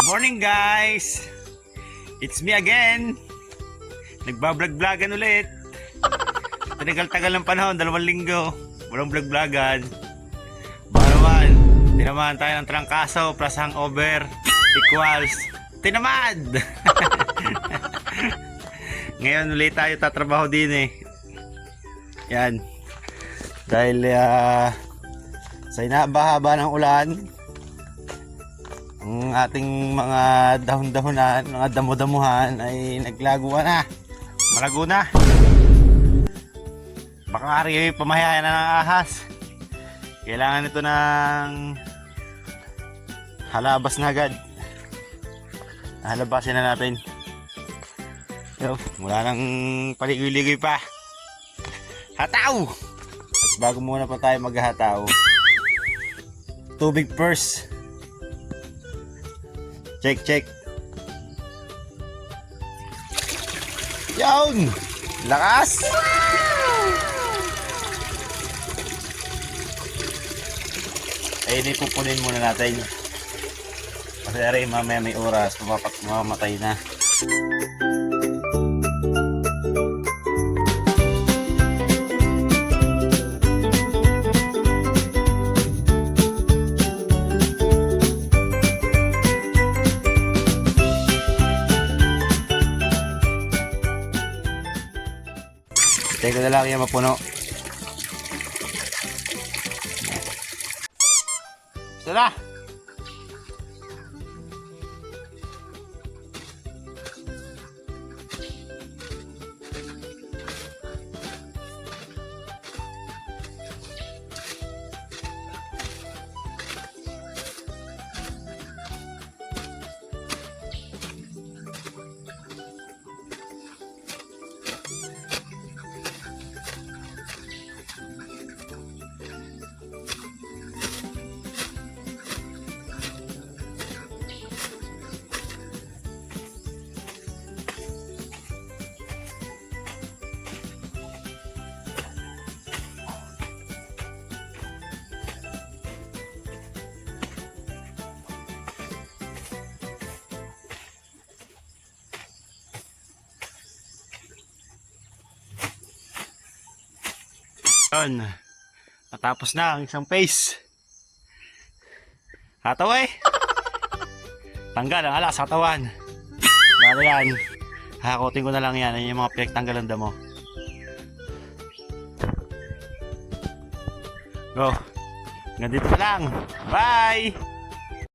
Morning guys! It's me again! Nagbablog-vlogan ulit. Tagal-tagal ng panahon, 2 linggo. Walang vlog-vlogan. Baka naman, tinamaan tayo ng trangkaso plus hangover equals tinamad! Ngayon ulit tayo tatrabaho din eh. Yan. Dahil sa inahaba-haba ng ulan, ang ating mga dahon-dahonan, mga damo-damuhan ay naglaguan na. Malago na. Baka ari pamahayan na ng ahas. Kailangan ito ng halabas na agad. Halabasin na natin. Yo, mula nang paligoy-ligoy pa. Hataw! At bago muna pa tayo maghahataw, tubig first. Check. Yun! Lakas! Ay, hindi pupunin muna natin. Kasi rin mamaya may oras, mamatay na. Teka na lang yung mapuno. Sala! Yun. Natapos na ang isang phase. Hataw eh. Tanggal ang alas sa katawan. Bala yan. Hakotin ko na lang yan. Yan yung mga pinagtanggalan damo. Go. Hanggang dito pa lang. Bye!